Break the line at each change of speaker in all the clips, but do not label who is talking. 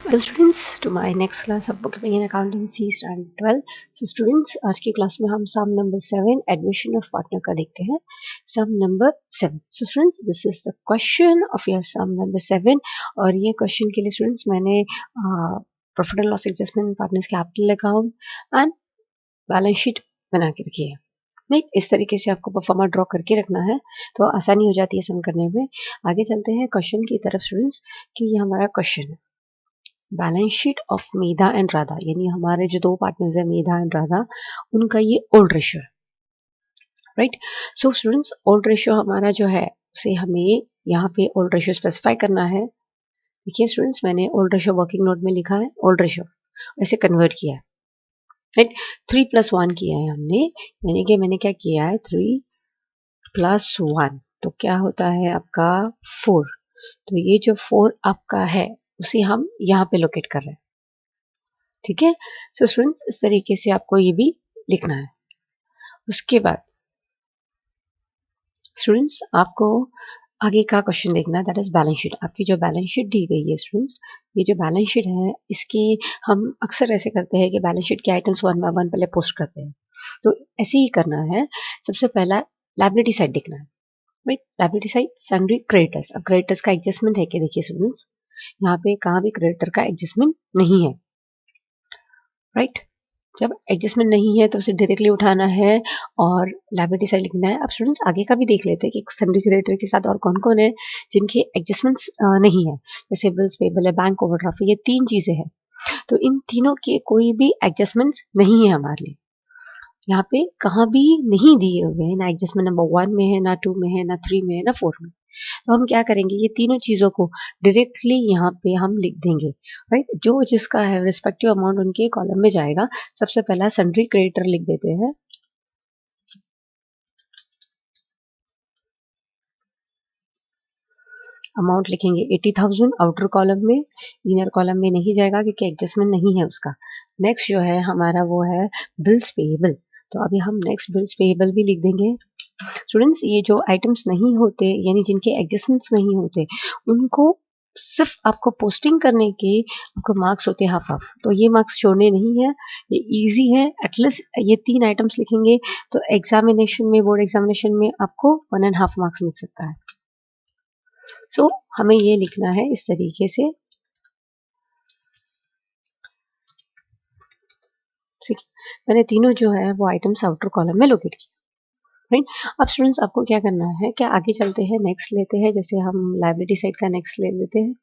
Hello students, to my next class of bookkeeping and accountancy standard 12. So students, आज की class में हम sum number 7 admission of partner का देखते हैं. Sum number 7. So students, this is the question of your sum number 7 और ये question के लिए students मैंने profit and loss adjustment, partners capital account and balance sheet बना के रखी है. नहीं, इस तरीके से आपको परफॉर्मा ड्रॉ करके रखना है तो आसानी हो जाती है सम करने में. आगे चलते हैं क्वेश्चन की तरफ स्टूडेंट्स कि ये हमारा क्वेश्चन है. Balance sheet of Medha and Radha, यानी हमारे जो दो पार्टनर्स है मेधा एंड राधा, उनका ये ओल्ड रेशियो है. Right. So students, old ratio हमारा जो है उसे हमें यहाँ पे ओल्ड रेशियो स्पेसिफाई करना है. देखिए स्टूडेंट्स, मैंने ओल्ड रेशियो वर्किंग नोट में लिखा है ओल्ड रेशियो, ऐसे कन्वर्ट किया है. राइट. 3+1 किया है हमने, यानी कि मैंने क्या किया है 3+1 तो क्या होता है आपका 4. तो ये जो 4 आपका है उसे हम यहाँ पे लोकेट कर रहे हैं. ठीक है. सो स्टूडेंट्स, इस तरीके से आपको ये भी लिखना है. उसके बाद स्टूडेंट्स आपको आगे का क्वेश्चन देखना है, दैट इज बैलेंस शीट. आपकी जो बैलेंस शीट दी गई है स्टूडेंट्स, ये जो बैलेंस शीट है इसकी हम अक्सर ऐसे करते हैं कि बैलेंस शीट के आइटम्स 1 बाय 1 पहले पोस्ट करते हैं. तो ऐसे ही करना है. सबसे पहला लायबिलिटी साइड देखना है. Right. Liability side sundry creditors. अब क्रेडिटर्स का एडजस्टमेंट है कि देखिए स्टूडेंट्स, यहाँ पे कहाँ भी क्रेडिटर का एडजस्टमेंट नहीं है. राइट. जब एडजस्टमेंट नहीं है तो उसे डायरेक्टली उठाना है और लायबिलिटी साइड लिखना है. अब स्टूडेंट्स आगे का भी देख लेते हैं कि सन्ड्री क्रेडिटर के साथ और कौन कौन है जिनके एडजस्टमेंट्स नहीं है. जैसे बिल्स पेबल है, बैंक ओवरड्राफ्ट, ये 3 चीजें हैं. तो इन तीनों के कोई भी एडजस्टमेंट्स नहीं है हमारे लिए. यहाँ पे कहाँ भी नहीं दिए हुए हैं, ना एडजस्टमेंट नंबर 1 में है, ना 2 में है, ना 3 में है, ना 4 में. तो हम क्या करेंगे, ये तीनों चीजों को डायरेक्टली यहाँ पे हम लिख देंगे. राइट. जो जिसका है रिस्पेक्टिव अमाउंट उनके कॉलम में जाएगा. सबसे पहला सन्ड्री क्रेडिटर लिख देते हैं. अमाउंट लिखेंगे 80,000 आउटर कॉलम में, इनर कॉलम में नहीं जाएगा क्योंकि एडजस्टमेंट नहीं है उसका. नेक्स्ट जो है हमारा वो है बिल्स पेएबल. तो अभी हम नेक्स्ट बिल्स पेएबल भी लिख देंगे. स्टूडेंट्स, ये जो आइटम्स नहीं होते यानी जिनके एडजस्टमेंट्स नहीं होते उनको सिर्फ आपको पोस्टिंग करने के आपको मार्क्स होते हैं हाफ हाफ. तो ये मार्क्स छोड़ने नहीं है, ये इजी है. एटलीस्ट ये 3 आइटम्स लिखेंगे तो एग्जामिनेशन में, बोर्ड एग्जामिनेशन में आपको 1.5 मार्क्स मिल सकता है. सो हमें ये लिखना है इस तरीके से. ठीक है. मैंने तीनों जो है वो आइटम्स आउटर कॉलम में लोकेट किया. राइट. अब स्टूडेंट्स आपको क्या करना है, क्या आगे चलते हैं, नेक्स्ट लेते हैं. जैसे हम लायबिलिटी साइड का नेक्स्ट ले लेते हैं,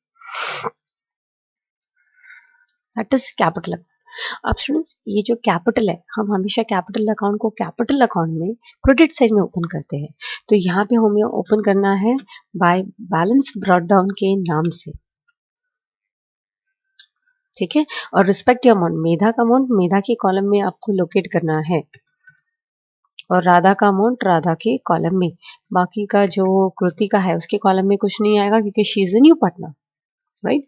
दैट इज कैपिटल. अब स्टूडेंट्स, ये जो कैपिटल है, हम हमेशा कैपिटल अकाउंट को कैपिटल अकाउंट में क्रेडिट साइड में ओपन करते हैं. तो यहाँ पे हमें ओपन करना है बाय बैलेंस ब्रॉट डाउन के नाम से. ठीक है. और रिस्पेक्टिव अमाउंट, मेधा का अमाउंट मेधा के कॉलम में आपको लोकेट करना है और राधा का अमाउंट राधा के कॉलम में. बाकी का जो कृति का है उसके कॉलम में कुछ नहीं आएगा क्योंकि she is a new partner. Right.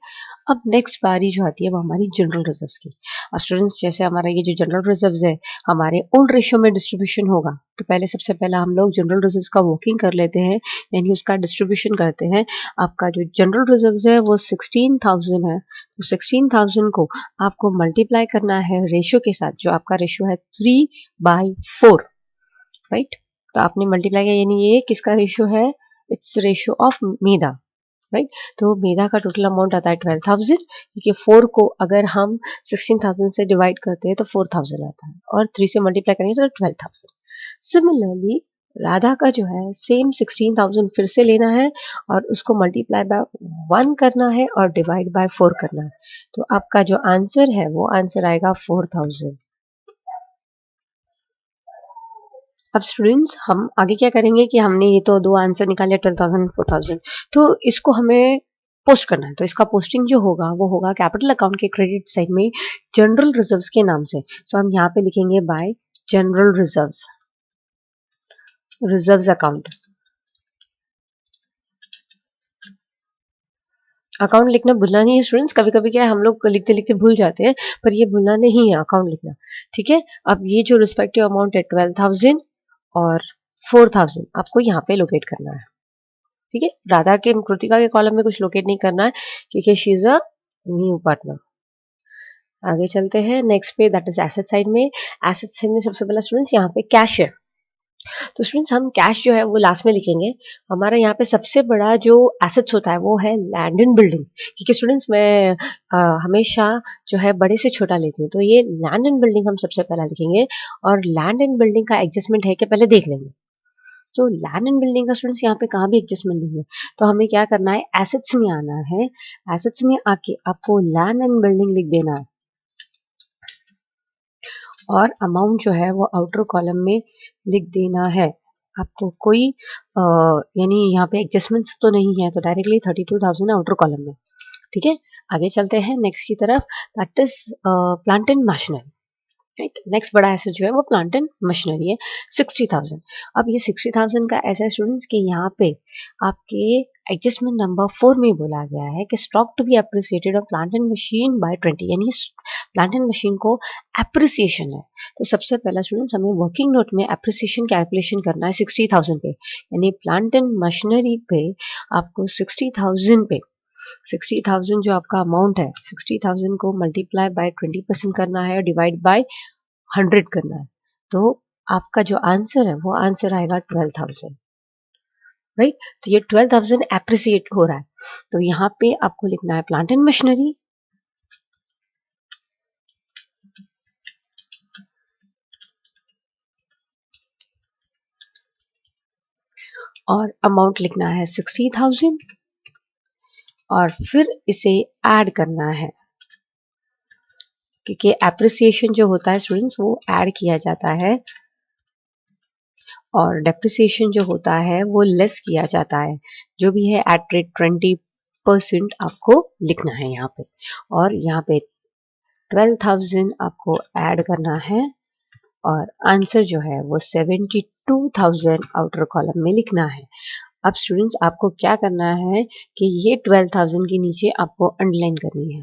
अब नेक्स्ट बारी जो आती है वो हमारी जनरल रिजर्व्स की. अब स्टूडेंट्स, जैसे हमारा ये जो जनरल रिजर्व्स है हमारे ओल्ड रेशियो में डिस्ट्रीब्यूशन होगा. तो पहले सबसे पहला हम लोग जनरल रिजर्व्स का वर्किंग कर लेते हैं, यानी उसका डिस्ट्रीब्यूशन करते हैं. आपका जो जनरल रिजर्व्स है वो 16,000 है. तो 16,000 को आपको मल्टीप्लाई करना है रेशियो के साथ, जो आपका रेशियो है 3/4. राइट. तो आपने मल्टीप्लाई किया, यानी ये किसका रेशियो है, it's ratio of Medha. Right. तो मेधा का टोटल अमाउंट आता है 12,000, क्योंकि 4 को अगर हम 16,000 से डिवाइड करते हैं तो 4,000 आता है और 3 से मल्टीप्लाई करेंगे तो 12,000. सिमिलरली राधा का जो है सेम 16,000 फिर से लेना है और उसको मल्टीप्लाई बाय 1 करना है और डिवाइड बाय 4 करना है. तो आपका जो आंसर है वो आंसर आएगा 4,000. अब स्टूडेंट्स, हम आगे क्या करेंगे कि हमने ये तो दो आंसर निकाले 12,000 4,000, तो इसको हमें पोस्ट करना है. तो इसका पोस्टिंग जो होगा वो होगा कैपिटल अकाउंट के क्रेडिट साइड में जनरल रिजर्व्स के नाम से. सो हम यहाँ पे लिखेंगे bye general reserves, reserves account. Account लिखना भूलना नहीं है स्टूडेंट्स. कभी कभी क्या है हम लोग लिखते लिखते भूल जाते हैं, पर ये भूलना नहीं है, अकाउंट लिखना. ठीक है. अब ये जो रिस्पेक्टिव अमाउंट है 12,000 और 4,000 आपको यहाँ पे लोकेट करना है. ठीक है. राधा के कृतिका के कॉलम में कुछ लोकेट नहीं करना है क्योंकि she is a new partner. आगे चलते हैं नेक्स्ट पे, दैट इज एसेट साइड में। एसेट साइड में सबसे पहला स्टूडेंट्स यहाँ पे कैश है। तो स्टूडेंट्स हम कैश जो है वो लास्ट में लिखेंगे। हमारा यहाँ पे सबसे बड़ा जो एसेट्स होता है वो है लैंड एंड बिल्डिंग, क्योंकि स्टूडेंट्स मैं हमेशा जो है बड़े से छोटा लेती हूँ, तो ये लैंड एंड बिल्डिंग हम सबसे पहला लिखेंगे। और लैंड एंड बिल्डिंग का एडजस्टमेंट है कि पहले देख लेंगे। तो लैंड एंड बिल्डिंग का स्टूडेंट्स यहाँ पे कहाँ भी एडजस्टमेंट नहीं है, तो हमें क्या करना है, एसेट्स में आना है। एसेट्स में आके आपको लैंड एंड बिल्डिंग लिख देना है, और अमाउंट जो है वो आउटर कॉलम में लिख देना है। आपको कोई यानी यहाँ पे एडजस्टमेंट्स तो नहीं है, तो डायरेक्टली 32,000 आउटर कॉलम में। ठीक है, आगे चलते हैं नेक्स्ट की तरफ, that is plant and machinery. Right, next बड़ा एसेट जो है वो प्लांट एंड मशीनरी है, 60,000। अब ये 60,000 का ऐसा स्टूडेंट्स कि यहाँ पे आपके एडजस्टमेंट नंबर 4 में बोला गया है कि stock to be appreciated of plant and machine by 20, यानी प्लांट एंड मशीन को अप्रिसिएशन है। तो सबसे पहला स्टूडेंट्स हमें वर्किंग नोट में अप्रिसिएशन कैलकुलेशन करना है 60,000 पे, यानी प्लांट एंड मशीनरी पे आपको 60,000 पे 60,000 जो आपका अमाउंट है, 60,000 को मल्टीप्लाई बाय 20% करना है, डिवाइड बाय 100 करना है। तो आपका जो आंसर है वो आंसर आएगा 12,000। राइट, तो ये 12,000 एप्रिसिएट हो रहा है। तो यहाँ पे आपको लिखना है प्लांट एंड मशीनरी, और अमाउंट लिखना है 60,000, और फिर इसे ऐड करना है, क्योंकि एप्रिसिएशन जो होता है स्टूडेंट्स वो ऐड किया जाता है, और डेप्रिसिएशन जो होता है वो लेस किया जाता है। जो भी है एट रेट 20% आपको लिखना है यहाँ पे, और यहाँ पे 12,000 आपको ऐड करना है, और आंसर जो है वो 72,000 आउटर कॉलम में लिखना है। अब स्टूडेंट्स आपको क्या करना है कि ये 12,000 के नीचे आपको अंडरलाइन करनी है।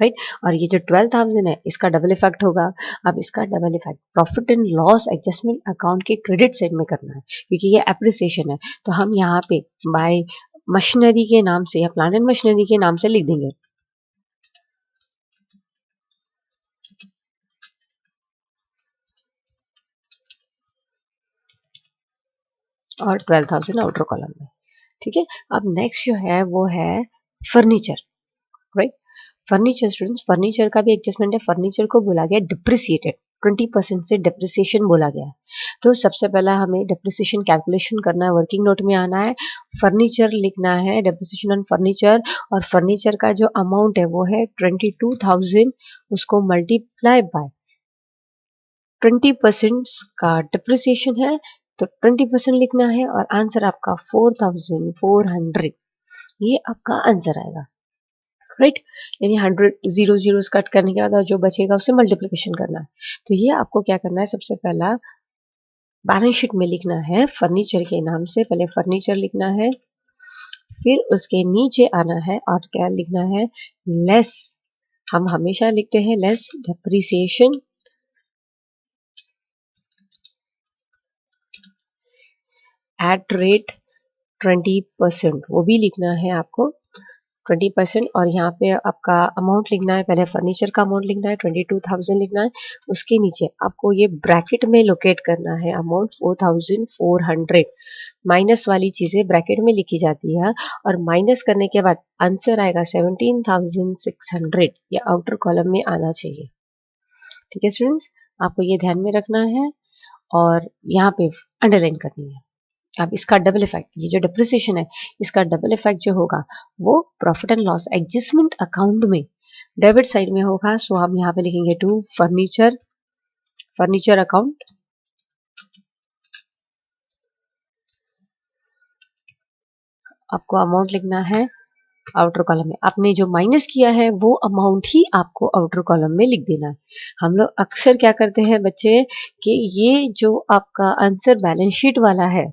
राइट, और ये जो 12,000 है इसका डबल इफेक्ट होगा। अब इसका double effect profit and loss adjustment account के क्रेडिट साइड में करना है, क्योंकि ये एप्रिसिएशन है। तो हम यहाँ पे बाय मशीनरी के नाम से या प्लांट एंड मशीनरी के नाम से लिख देंगे, और 12,000 आउटर कॉलम में। ठीक है, अब नेक्स्ट जो है वो है furniture. Right, furniture students, furniture का भी एडजस्टमेंट है। फर्नीचर को बोला गया डिप्रिसिएटेड, 20% से डिप्रिसिएशन बोला गया है। तो सबसे पहला हमें डिप्रिसिएशन कैलकुलेशन करना है, वर्किंग नोट में आना है, फर्नीचर लिखना है, डिप्रिसिएशन ऑन फर्नीचर, और फर्नीचर का जो अमाउंट है वो है 22,000, उसको मल्टीप्लाई बाय 20% का डिप्रिसिएशन है, तो 20% लिखना है, और आंसर आपका 4,400, ये आपका आंसर आएगा। राइट, यानी 100 जीरो जीरोस कट करने के बाद और जो बचेगा उससे मल्टीप्लिकेशन करना है। तो ये आपको क्या करना है, सबसे पहला बैलेंस शीट में लिखना है फर्नीचर के नाम से, पहले फर्नीचर लिखना है, फिर उसके नीचे आना है और क्या लिखना है, लेस, हम हमेशा लिखते हैं लेस डिप्रिसिएशन एट रेट 20%, वो भी लिखना है आपको 20%। और यहाँ पे आपका अमाउंट लिखना है, पहले फर्नीचर का अमाउंट लिखना है 22,000 लिखना है, उसके नीचे आपको ये ब्रैकेट में लोकेट करना है अमाउंट 4,400। माइनस वाली चीजें ब्रैकेट में लिखी जाती है, और माइनस करने के बाद आंसर आएगा 17,600, ये आउटर कॉलम में आना चाहिए। ठीक है स्टूडेंट्स, आपको ये ध्यान में रखना है और यहाँ पे अंडरलाइन करनी है। अब इसका डबल इफेक्ट, ये जो डिप्रिसिएशन है इसका डबल इफेक्ट जो होगा वो profit and loss adjustment account में डेबिट साइड में होगा। सो हम यहाँ पे लिखेंगे टू फर्नीचर, फर्नीचर अकाउंट, आपको अमाउंट लिखना है आउटर कॉलम में, आपने जो माइनस किया है वो अमाउंट ही आपको आउटर कॉलम में लिख देना है। हम लोग अक्सर क्या करते हैं बच्चे कि ये जो आपका आंसर बैलेंस शीट वाला है,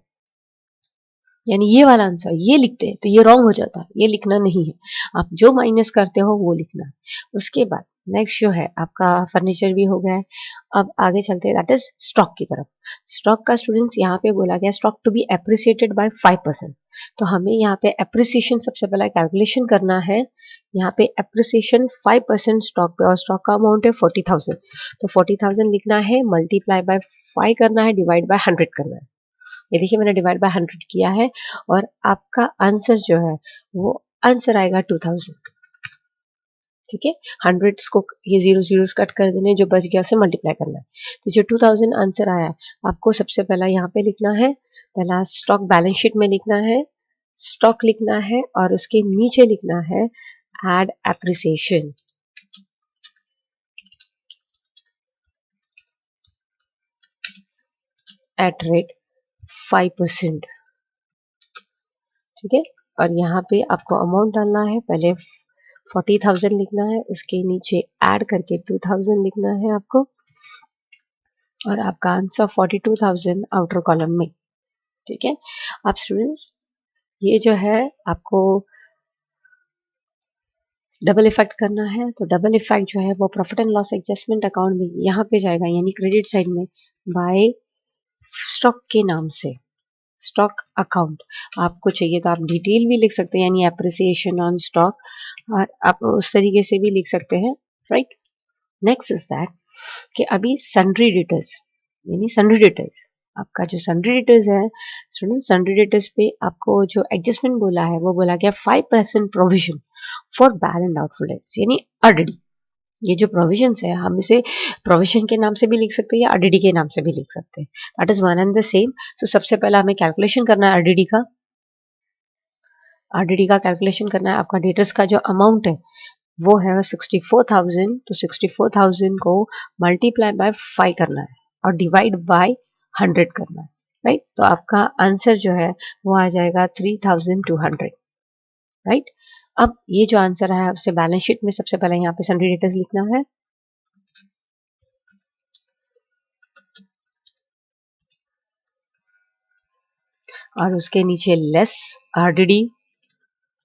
यानी ये वाला आंसर ये लिखते हैं, तो ये रॉन्ग हो जाता है, ये लिखना नहीं है। आप जो माइनस करते हो वो लिखना है। उसके बाद नेक्स्ट जो है आपका फर्नीचर भी हो गया है। अब आगे चलते हैं, दैट इज स्टॉक की तरफ। स्टॉक का स्टूडेंट्स यहाँ पे बोला गया stock to be appreciated by 5%। तो हमें यहाँ पे एप्रिसिएशन सबसे पहला कैलकुलेशन करना है। यहाँ पे एप्रिसिएशन 5% स्टॉक पे, और स्टॉक का अमाउंट है 40,000। तो 40,000 लिखना है, मल्टीप्लाई बाय 5 करना है, डिवाइड बाय 100 करना है। ये देखिए मैंने डिवाइड बाय 100 किया है, और आपका आंसर जो है वो आंसर आएगा 2000। ठीक है, हंड्रेड्स को ये जीरो जीरोस कट कर देने, जो बच गया उसे मल्टीप्लाई करना है। तो जो 2000 आंसर आया, आपको सबसे पहला यहाँ पे लिखना है, पहला स्टॉक बैलेंस शीट में लिखना है, स्टॉक लिखना है, और उसके नीचे लिखना है एड एप्रिसिएशन एट रेट 5%। ठीक है, और यहाँ पे आपको अमाउंट डालना है, पहले 40,000 लिखना है, उसके नीचे ऐड करके 2000 लिखना है आपको, और आपका आंसर 42,000 आउटर कॉलम में। ठीक है, अब स्टूडेंट्स ये जो है आपको डबल इफेक्ट करना है, तो डबल इफेक्ट जो है वो profit and loss adjustment account में यहाँ पे जाएगा, यानी क्रेडिट साइड में बाय स्टॉक के नाम से, स्टॉक अकाउंट। आपको चाहिए तो आप डिटेल भी लिख सकते हैं, यानी एप्रिसिएशन ऑन स्टॉक, और आप उस तरीके से भी लिख सकते हैं, राइट। नेक्स्ट इज दैट कि अभी सन्ड्री डेटर्स, यानी सन्ड्री डेटर्स, आपका जो सन्ड्री डेटर्स है स्टूडेंट, सन्ड्री डेटर्स पे आपको जो एडजस्टमेंट बोला है वो बोला गया 5% provision for bad and doubtful debts, यानी आरडीडी। ये जो प्रोविजंस है, हम इसे प्रोविजन के नाम से भी लिख सकते हैं या आरडीडी के नाम से भी लिख सकते हैं, that is one and the same. तो सबसे पहला हमें कैलकुलेशन करना है आरडीडी का। आरडीडी का कैलकुलेशन करना है, आपका डेटर्स का जो अमाउंट है वो है 64,000। तो 64,000 को मल्टीप्लाई बाय 5 करना है और डिवाइड बाय 100 करना है, राइट। तो आपका आंसर जो है वो आ जाएगा 3,200, राइट। अब ये जो आंसर है उससे बैलेंस शीट में सबसे पहले यहाँ पे सन्ड्री डेटर्स लिखना है, और उसके नीचे लेस आरडीडी।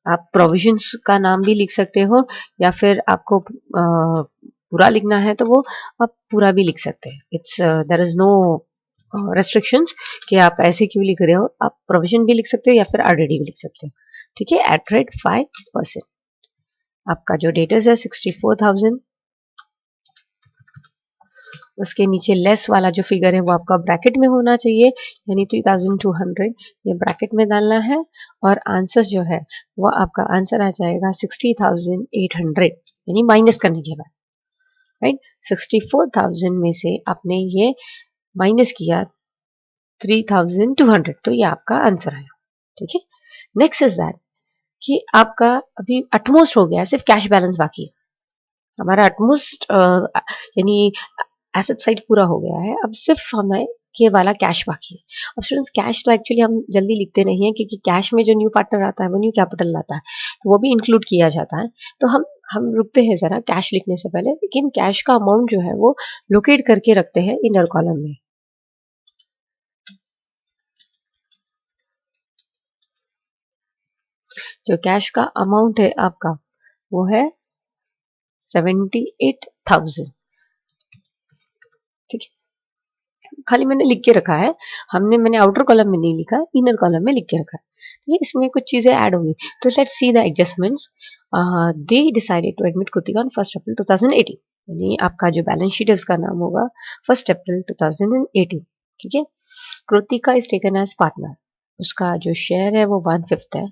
आप प्रोविजंस का नाम भी लिख सकते हो, या फिर आपको पूरा लिखना है तो वो आप पूरा भी लिख सकते हैं। It's there is no restrictions कि आप ऐसे क्यों लिख रहे हो, आप प्रोविजन भी लिख सकते हो या फिर आरडीडी भी लिख सकते हो। ठीक है, एट रेट 5%। आपका जो डेटर्स है 64,000, उसके नीचे लेस वाला जो फिगर है वो आपका ब्रैकेट में होना चाहिए, यानी 3,200 ये ब्रैकेट में डालना है, और आंसर जो है वो आपका आंसर आ जाएगा 60,800, यानी माइनस करने के बाद, राइट। 64,000 में से आपने ये माइनस किया 3,200, तो ये आपका आंसर आया। ठीक है, नेक्स्ट इज दैट कि आपका अभी अटमोस्ट हो गया, सिर्फ कैश बैलेंस बाकी है। हमारा अटमोस्ट यानी एसेट साइड पूरा हो गया है, अब सिर्फ हमें ये वाला कैश बाकी है। अब स्टूडेंट्स कैश तो एक्चुअली हम जल्दी लिखते नहीं है, क्योंकि कैश में जो न्यू पार्टनर आता है वो न्यू कैपिटल लाता है, तो वो भी इंक्लूड किया जाता है। तो हम रुकते हैं जरा कैश लिखने से पहले, लेकिन कैश का अमाउंट जो है वो लोकेट करके रखते हैं इनर कॉलम में। जो कैश का अमाउंट है आपका वो है 78,000। ठीक है, खाली मैंने लिख के रखा है, मैंने आउटर कॉलम में नहीं लिखा, इनर कॉलम में लिख के रखा है। ठीक है, इसमें कुछ चीजें ऐड होंगी, तो let's see the adjustments. They decided to admit Kritika on 1 April 2018, यानी आपका जो बैलेंस शीट है उसका नाम होगा 1 अप्रैल 2018। ठीक है, Kritika is taken as partner, उसका जो शेयर है वो 1/5 है,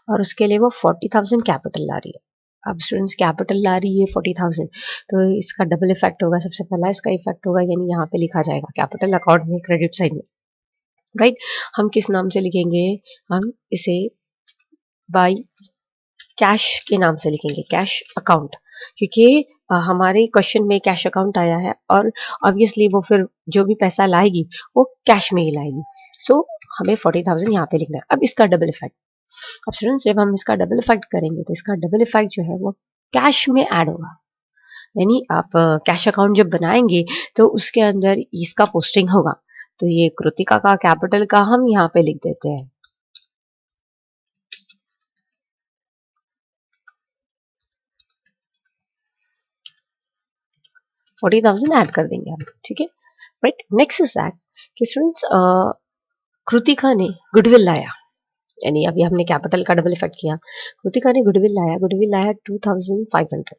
और उसके लिए वो 40,000 कैपिटल ला रही है। अब स्टूडेंट्स कैपिटल ला रही है 40,000, तो इसका डबल इफेक्ट होगा। सबसे पहला इसका इफेक्ट होगा, यानी यहाँ पे लिखा जाएगा कैपिटल अकाउंट में, क्रेडिट साइड में, राइट। हम किस नाम से लिखेंगे, हम इसे बाय कैश के नाम से लिखेंगे, कैश अकाउंट, क्योंकि हमारे क्वेश्चन में कैश अकाउंट आया है, और ऑब्वियसली वो फिर जो भी पैसा लाएगी वो कैश में ही लाएगी। सो हमें 40,000 यहाँ पे लिखना है। अब इसका डबल इफेक्ट, अब स्टूडेंट्स जब हम इसका डबल इफेक्ट करेंगे तो इसका डबल इफेक्ट जो है वो कैश में ऐड होगा, यानी आप कैश अकाउंट जब बनाएंगे तो उसके अंदर इसका पोस्टिंग होगा। तो ये कृतिका का कैपिटल का हम यहाँ पे लिख देते हैं, 40,000 ऐड कर देंगे हम। ठीक है, राइट। नेक्स्ट इज दैट कि स्टूडेंट्स कृतिका ने गुडविल लाया, यानी अभी हमने कैपिटल का डबल इफेक्ट किया। कृतिका ने गुडविल लाया 2500।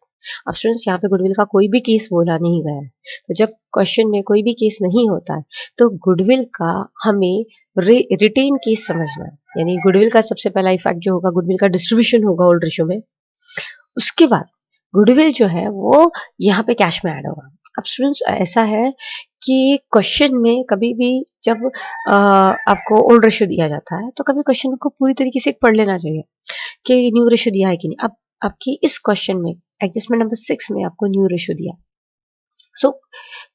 अब स्टूडेंट्स यहाँ पे गुडविल का कोई भी केस बोला नहीं गया है, तो जब क्वेश्चन में कोई भी केस नहीं होता है तो गुडविल का हमें रिटेन केस समझना है। यानी गुडविल का सबसे पहला इफेक्ट जो होगा, गुडविल का डिस्ट्रीब्यूशन होगा ओल्ड रेशियो में, उसके बाद गुडविल जो है वो यहाँ पे कैश में ऐड होगा। अब स्टूडेंट्स ऐसा है कि क्वेश्चन में कभी भी जब आपको ओल्ड रेशियो दिया जाता है तो कभी क्वेश्चन को पूरी तरीके से पढ़ लेना चाहिए कि न्यू रेशियो दिया है कि नहीं। अब आपकी इस क्वेश्चन में एडजस्टमेंट नंबर 6 में आपको न्यू रेशियो दिया। सो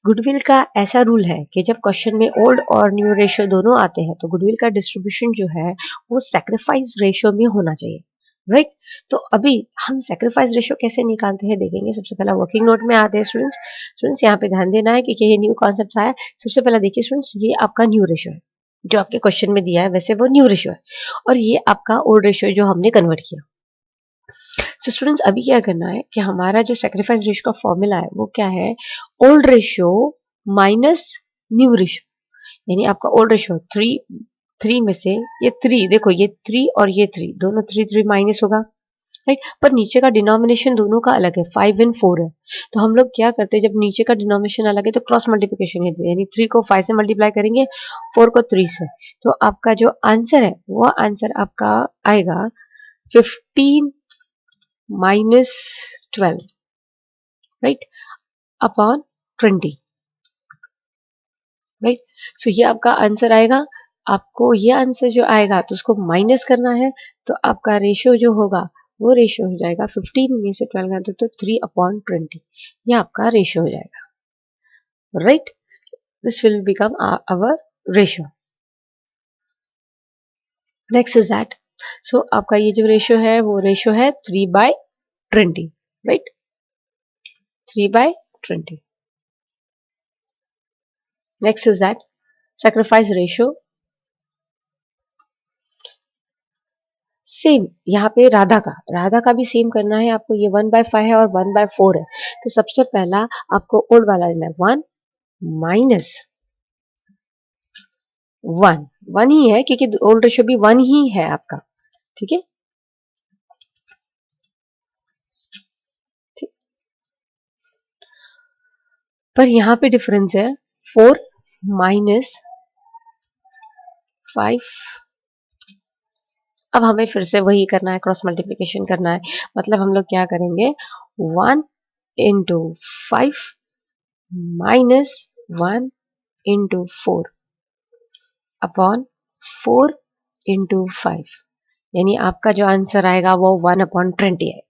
गुडविल का ऐसा रूल है कि जब क्वेश्चन में ओल्ड और न्यू रेशियो दोनों आते हैं तो गुडविल का डिस्ट्रीब्यूशन जो है वो सैक्रिफाइस रेशियो में होना चाहिए, राइट। तो अभी हम सैक्रिफाइस रेशियो कैसे निकालते हैं देखेंगे। सबसे पहला वर्किंग नोट में आते हैं स्टूडेंट्स यहाँ पे ध्यान देना है कि ये न्यू कॉन्सेप्ट आया। सबसे पहला देखिए स्टूडेंट्स, ये आपका न्यू रेशियो है जो आपके क्वेश्चन में दिया है, वैसे वो न्यू रेशियो है, और ये आपका ओल्ड रेशियो जो हमने कन्वर्ट किया। सो स्टूडेंट्स अभी क्या करना है कि हमारा जो सैक्रिफाइस रेशियो का फॉर्मूला है वो क्या है, old ratio minus new ratio. यानी आपका ओल्ड रेशियो थ्री में से ये 3, देखो ये 3 और ये 3 दोनों 3 माइनस होगा, राइट। पर नीचे का डिनोमिनेशन दोनों का अलग है, 5 और 4 है। तो हम लोग क्या करते हैं, जब नीचे का डिनोमिनेशन अलग है तो क्रॉस मल्टीप्लिकेशन है, यानी 3 को 5 से मल्टीप्लाई करेंगे, 4 को 3 से। तो आपका जो आंसर है वो आंसर आपका आएगा 15 माइनस 12, राइट, अपॉन 20, राइट। सो ये आपका आंसर आएगा। आपको ये आंसर जो आएगा तो उसको माइनस करना है, तो आपका रेशियो जो होगा वो रेशियो हो जाएगा 15 में से 12 का तो 3/20, ये आपका रेशियो हो जाएगा, right. This will become our ratio. Next is that, so आपका ये जो रेशियो है वो रेशियो है 3/20, right, 3/20। Next is that sacrifice ratio, same यहाँ पे राधा का भी सेम करना है आपको। ये 1/5 है और 1/4 है, तो सबसे पहला आपको ओल्ड वाला लेना है, 1 माइनस 1 ही है क्योंकि ओल्ड रेशियो भी 1 ही है आपका, ठीक है। पर यहाँ पे डिफरेंस है 4 माइनस 5। अब हमें फिर से वही करना है, क्रॉस मल्टीप्लिकेशन करना है। मतलब हम लोग क्या करेंगे, 1 into 5 minus 1 into 4 upon 4 into 5, यानी आपका जो आंसर आएगा वो 1/20 है।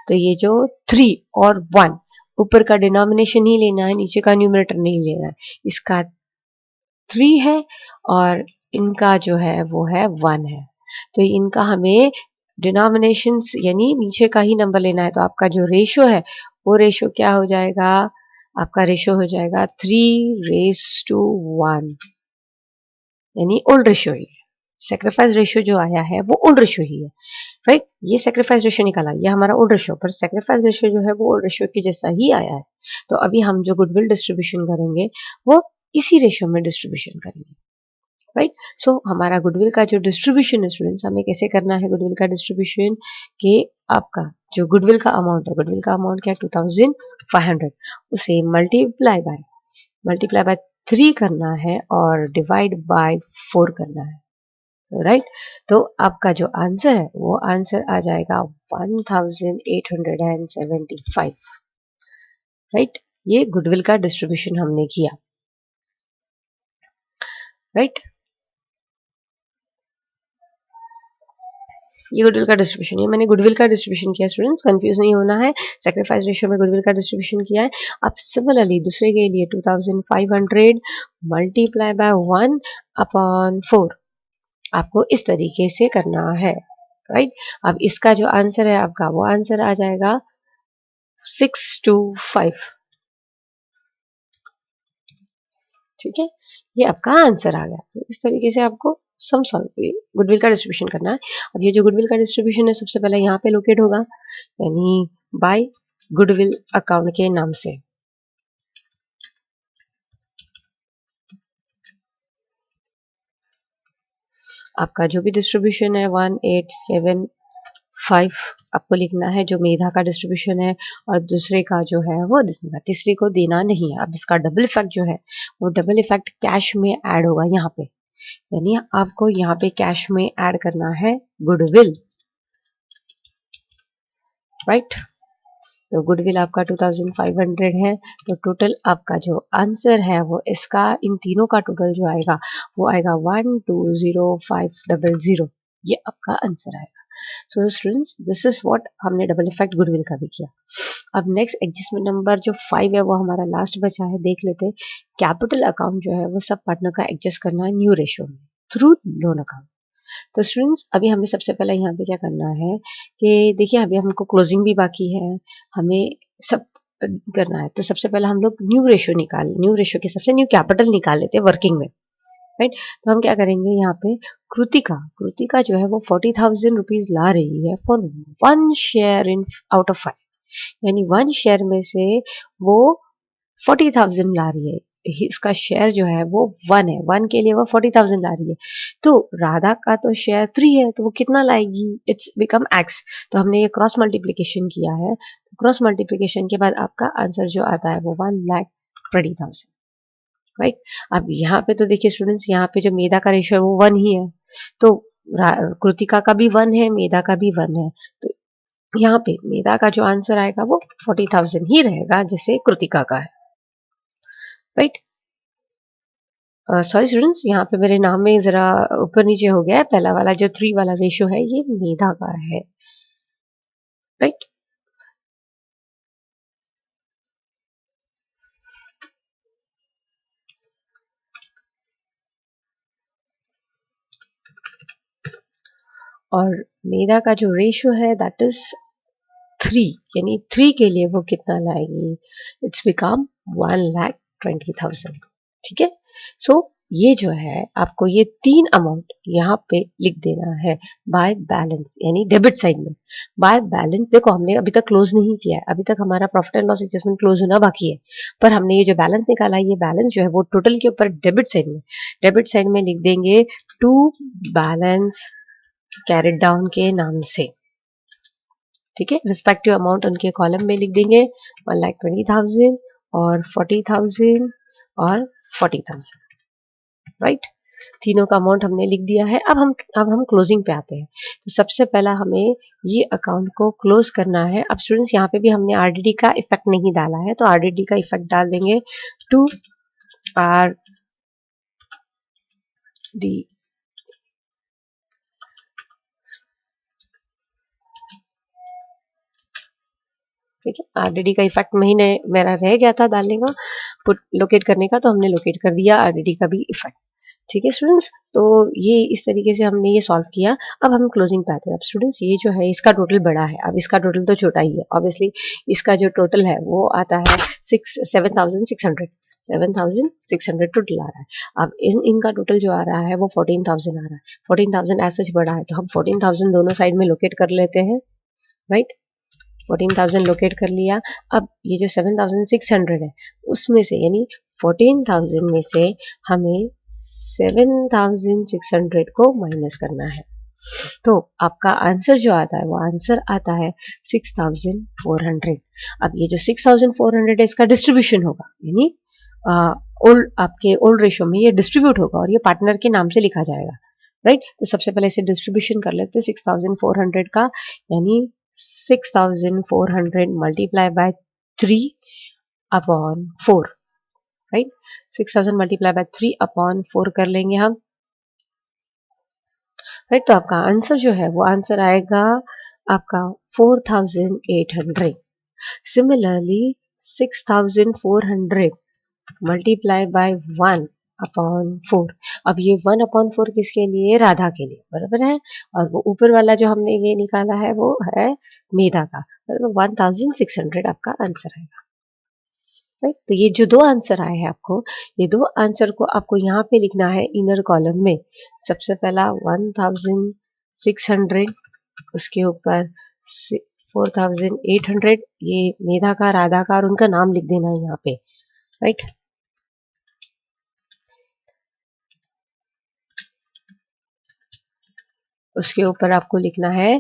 तो ये जो 3 और 1, ऊपर का डिनोमिनेशन ही लेना है, नीचे का न्यूमरेटर नहीं लेना है। इसका 3 है और इनका जो है वो है 1 है, तो इनका हमें डिनोमिनेशन यानी नीचे का ही नंबर लेना है। तो आपका जो रेशियो है वो रेशियो क्या हो जाएगा, आपका रेशियो हो जाएगा 3:1, यानी ओल्ड रेशियो ही है। सेक्रीफाइस रेशियो जो आया है वो ओल्ड रेशियो ही है, राइट। ये सेक्रीफाइस रेशियो निकाला, ये हमारा ओल्ड रेशियो, पर सेक्रीफाइस रेशियो जो है वो ओल्ड रेशियो की जैसा ही आया है। तो अभी हम जो गुडविल डिस्ट्रीब्यूशन करेंगे वो इसी रेशियो में डिस्ट्रीब्यूशन करेंगे, राइट। सो हमारा गुडविल का जो डिस्ट्रीब्यूशन है स्टूडेंट्स, हमें कैसे करना है गुडविल का डिस्ट्रीब्यूशन, कि आपका जो गुडविल का अमाउंट है, गुडविल का अमाउंट क्या है 2500, उसे मल्टीप्लाई बाय 3 करना है और डिवाइड बाय 4 करना है, राइट। तो आपका जो आंसर है वो आंसर आ जाएगा 1875, राइट। ये गुडविल का डिस्ट्रीब्यूशन हमने किया, राइट। ये गुडविल का डिस्ट्रीब्यूशन, ये मैंने गुडविल का डिस्ट्रीब्यूशन किया स्टूडेंट्स, कंफ्यूज नहीं होना है। सैक्रिफाइस रेशियो में गुडविल का डिस्ट्रीब्यूशन किया है। अब सिमिलरली दूसरे के लिए 2500 मल्टीप्लाई बाय 1/4 आपको इस तरीके से करना है, राइट। अब इसका जो आंसर है आपका वो आंसर आ जाएगा 625, ठीक है। ये आपका आंसर आ गया। तो इस तरीके से आपको सम सॉल्व गुडविल का डिस्ट्रीब्यूशन करना है। अब ये जो गुडविल का डिस्ट्रीब्यूशन है सबसे पहले यहाँ पे लोकेट होगा, यानी बाय गुडविल अकाउंट के नाम से। आपका जो भी डिस्ट्रीब्यूशन है 1875 आपको लिखना है, जो मेधा का डिस्ट्रीब्यूशन है, और दूसरे का जो है वो तीसरे को देना नहीं है। अब इसका डबल इफेक्ट जो है वो डबल इफेक्ट कैश में ऐड होगा यहाँ पे, यानी आपको यहाँ पे कैश में ऐड करना है गुडविल, राइट। तो गुडविल आपका 2500 है। तो टोटल आपका जो आंसर है वो इसका, इन तीनों का टोटल जो आएगा वो आएगा 120500, ये आपका आंसर आएगा। So students, this is what हमने डबल इफेक्ट गुडविल का भी किया। अब नेक्स्ट एडजस्टमेंट नंबर जो 5 है वो हमारा लास्ट बचा है, देख लेते हैं। कैपिटल अकाउंट जो है वो सब पार्टनर का एडजस्ट करना है न्यू रेशियो में थ्रू लोन अकाउंट। तो स्टूडेंट्स, अभी हमें सबसे पहले यहाँ पे क्या करना है कि देखिए, अभी हमको क्लोजिंग भी बाकी है, हमें सब करना है। तो सबसे पहले हम लोग न्यू रेशियो के सबसे न्यू कैपिटल निकाल लेते हैं वर्किंग में, राइट। तो हम क्या करेंगे, यहाँ पे कृतिका जो है वो 40,000 रुपीज ला रही है for 1 share in out of 5, यानी 1 शेयर में से वो 40,000 ला रही है। इसका शेयर जो है वो 1 है, 1 के लिए वो 40,000 ला रही है। तो राधा का तो शेयर 3 है, तो वो कितना लाएगी, इट्स बिकम x। तो हमने ये क्रॉस मल्टीप्लीकेशन किया है, क्रॉस मल्टीप्लीकेशन के बाद आपका आंसर जो आता है वो 1,20,000, राइट। अब यहाँ पे तो देखिए स्टूडेंट्स, यहाँ पे जो मेधा का रेशियो है वो 1 ही है, तो कृतिका का भी 1 है, मेधा का भी 1 है। तो यहाँ पे मेधा का जो आंसर आएगा वो 40,000 ही रहेगा, जैसे कृतिका का है, राइट। सॉरी स्टूडेंट्स, यहाँ पे मेरे नाम में जरा ऊपर नीचे हो गया है। पहला वाला जो 3 वाला रेशियो है ये मेधा का है, राइट। और मेधा का जो रेशियो है दैट इज 3, यानी 3 के लिए वो कितना लाएगी, इट्स बिकम 1,20,000, ठीक है। सो ये जो है आपको ये 3 अमाउंट यहाँ पे लिख देना है बाय बैलेंस, यानी डेबिट साइड में। बाय बैलेंस देखो, हमने अभी तक क्लोज नहीं किया है, अभी तक हमारा profit and loss adjustment close होना बाकी है, पर हमने ये जो बैलेंस निकाला है, ये बैलेंस जो है वो टोटल के ऊपर डेबिट साइड में लिख देंगे टू बैलेंस कैरिड डाउन के नाम से, ठीक है। रिस्पेक्टिव अमाउंट उनके कॉलम में लिख देंगे, 1,20,000 और 40,000 और 40,000, राइट। तीनों का अमाउंट हमने लिख दिया है। अब हम क्लोजिंग पे आते हैं। तो सबसे पहला हमें ये अकाउंट को क्लोज करना है। अब स्टूडेंट्स, यहाँ पे भी हमने आरडीडी का इफेक्ट नहीं डाला है, तो आरडीडी का इफेक्ट डाल देंगे टू आर डी, ठीक है। आरडीडी का इफेक्ट महीने मेरा रह गया था डालने का, पुट लोकेट करने का, तो हमने लोकेट कर दिया आरडीडी का भी इफेक्ट, ठीक है स्टूडेंट्स। तो ये इस तरीके से हमने ये सॉल्व किया। अब हम क्लोजिंग पे आते हैं। अब स्टूडेंट्स, ये जो है इसका टोटल बड़ा है, अब इसका टोटल तो छोटा ही है ऑब्वियसली। इसका जो टोटल है वो आता है 7,600, 7,600 टोटल आ रहा है। अब इनका टोटल जो आ रहा है वो 14,000 आ रहा है। 14,000 ऐसा बड़ा है, तो हम 14,000 दोनों साइड में लोकेट कर लेते हैं, राइट। 14,000 लोकेट कर लिया। अब ये जो 7,600 है उसमें से, यानी 14,000 में से हमें 7,600 को माइनस करना है। तो आपका आंसर जो आता है वो आंसर आता है 6,400। अब ये जो 6,400 है इसका डिस्ट्रीब्यूशन होगा, यानी आपके ओल्ड रेशियो में ये डिस्ट्रीब्यूट होगा और ये पार्टनर के नाम से लिखा जाएगा, राइट। तो सबसे पहले इसे डिस्ट्रीब्यूशन कर लेते हैं 6,400 का, यानी 6,400 multiply by 3 upon 4, right. 6,000 multiply by 3 upon 4 कर लेंगे हम, राइट। तो आपका आंसर जो है वो आंसर आएगा आपका 4,800। सिमिलरली 6,400 मल्टीप्लाई बाय 1 अपॉन 4, अब ये 1 अपॉन 4 किसके लिए, राधा के लिए, बराबर है। और वो ऊपर वाला जो हमने ये निकाला है वो है मेधा का, बराबर। 1,600 आपका आंसर आएगा, राइट। तो ये जो दो आंसर आए हैं आपको, ये दो आंसर को आपको यहाँ पे लिखना है इनर कॉलम में। सबसे पहला 1,600, उसके ऊपर 4,800, ये मेधा का, राधा का और उनका नाम लिख देना है यहाँ पे, राइट। उसके ऊपर आपको लिखना है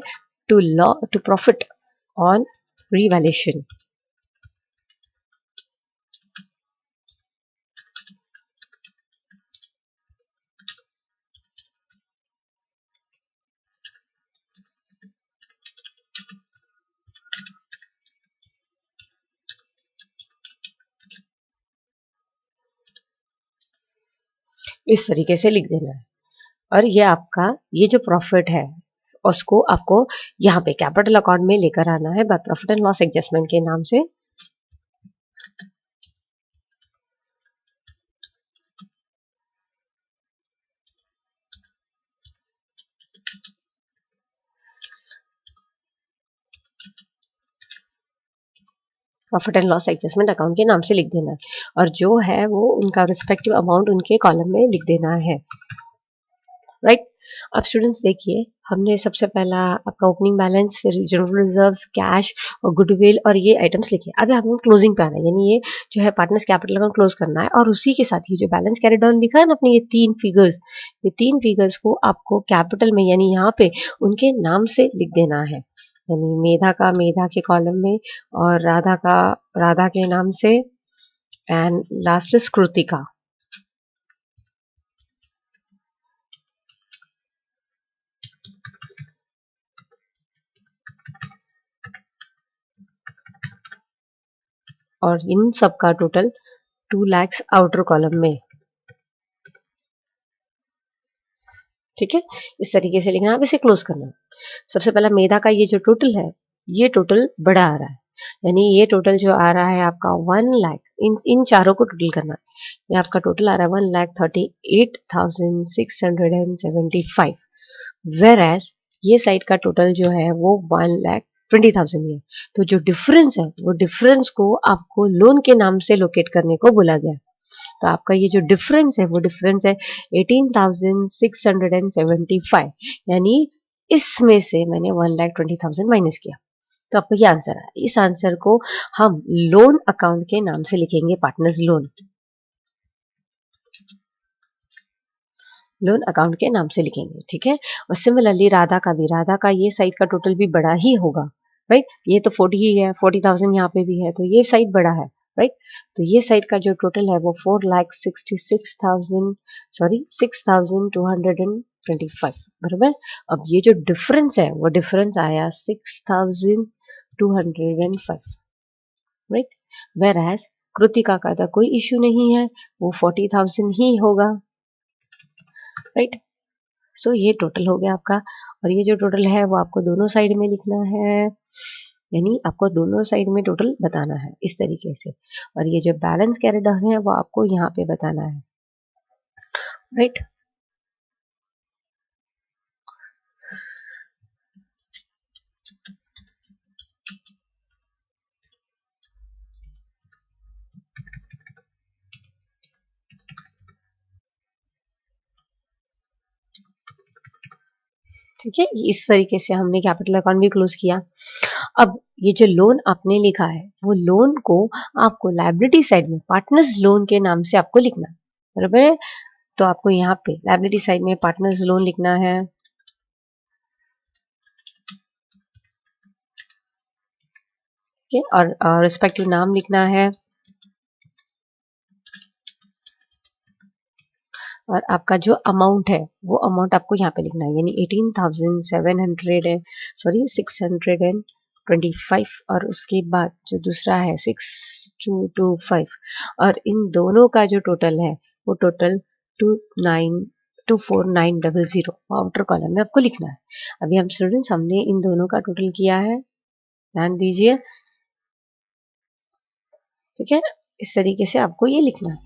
टू प्रॉफिट ऑन रीवैल्यूएशन। इस तरीके से लिख देना है। और ये आपका ये जो प्रॉफिट है उसको आपको यहाँ पे कैपिटल अकाउंट में लेकर आना है by profit and loss adjustment के नाम से। Profit and loss adjustment account के नाम से लिख देना है और जो है वो उनका रिस्पेक्टिव अमाउंट उनके कॉलम में लिख देना है, राइट। अब स्टूडेंट्स देखिए, हमने सबसे पहला आपका ओपनिंग बैलेंस, फिर जनरल रिजर्व्स, कैश और गुडविल और ये आइटम्स लिखे। अभी हम क्लोजिंग पे आना है, यानी ये जो है पार्टनर्स कैपिटल अकाउंट क्लोज करना है और उसी के साथ ये जो बैलेंस कैरी डाउन लिखा है ना अपने, ये तीन फिगर्स को आपको कैपिटल में यानी यहाँ पे उनके नाम से लिख देना है। यानी मेधा का मेधा के कॉलम में और राधा का राधा के नाम से एंड लास्ट इज कृतिका। और इन सब का टोटल 2 lakhs आउटर कॉलम में, ठीक है। इस तरीके से लिखना, अब इसे क्लोज करना। सबसे पहला मेधा का ये जो टोटल है ये टोटल बड़ा आ रहा है, यानी ये टोटल जो आ रहा है आपका 1 लाख, इन चारों को टोटल करना है। ये आपका टोटल आ रहा है 1,38,675, वेर एज ये साइड का टोटल जो है वो 1,20,000 है। तो जो डिफरेंस है वो डिफरेंस को आपको लोन के नाम से लोकेट करने को बोला गया। तो आपका ये जो डिफरेंस है वो डिफरेंस है 18,675, यानी इसमें से मैंने 1,20,000 माइनस किया, तो आपका ये आंसर है। इस आंसर को हम लोन अकाउंट के नाम से लिखेंगे, पार्टनर्स लोन अकाउंट के नाम से लिखेंगे, ठीक है। और सिमिलरली राधा का भी, राधा का ये साइड का टोटल भी बड़ा ही होगा, राइट। ये तो 40 ही है, 40,000 यहाँ पे भी है, तो ये साइड बड़ा है, राइट। तो ये साइड का जो टोटल है वो 4,66,000 सॉरी 6,225, बराबर। अब ये जो डिफरेंस है वो डिफरेंस आया 6,205, राइट। वेर एज कृतिका का तो कोई इश्यू नहीं है, वो 40,000 ही होगा, राइट। सो ये टोटल हो गया आपका। और ये जो टोटल है वो आपको दोनों साइड में लिखना है, यानी आपको दोनों साइड में टोटल बताना है इस तरीके से। और ये जो बैलेंस कैरी डाउन है वो आपको यहाँ पे बताना है, राइट। ठीक है, इस तरीके से हमने कैपिटल अकाउंट भी क्लोज किया। अब ये जो लोन आपने लिखा है वो लोन को आपको लायबिलिटी साइड में पार्टनर्स लोन के नाम से आपको लिखना है, बराबर है। तो आपको यहाँ पे लायबिलिटी साइड में पार्टनर्स लोन लिखना है, ठीक है। और रिस्पेक्टिव नाम लिखना है और आपका जो अमाउंट है वो अमाउंट आपको यहाँ पे लिखना है, यानी 18,700 है, सॉरी 625, और उसके बाद जो दूसरा है 6,225, और इन दोनों का जो टोटल है वो टोटल 2,49,249,00 आउटर कॉलम में आपको लिखना है। अभी हम स्टूडेंट्स हमने इन दोनों का टोटल किया है, ध्यान दीजिए, ठीक है। इस तरीके से आपको ये लिखना है,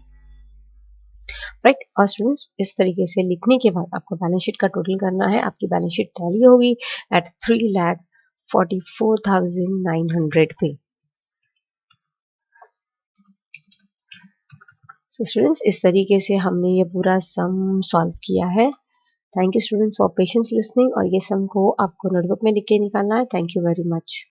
राइट। और स्टूडेंट्स इस तरीके से लिखने के बाद आपको बैलेंस शीट का टोटल करना है। आपकी बैलेंस शीट टैली होगी एट 3,44,900 पे। सो स्टूडेंट्स इस तरीके से हमने ये पूरा सम सॉल्व किया है। Thank you students for patience listening, और ये सम को आपको नोटबुक में लिख के निकालना है। Thank you very much.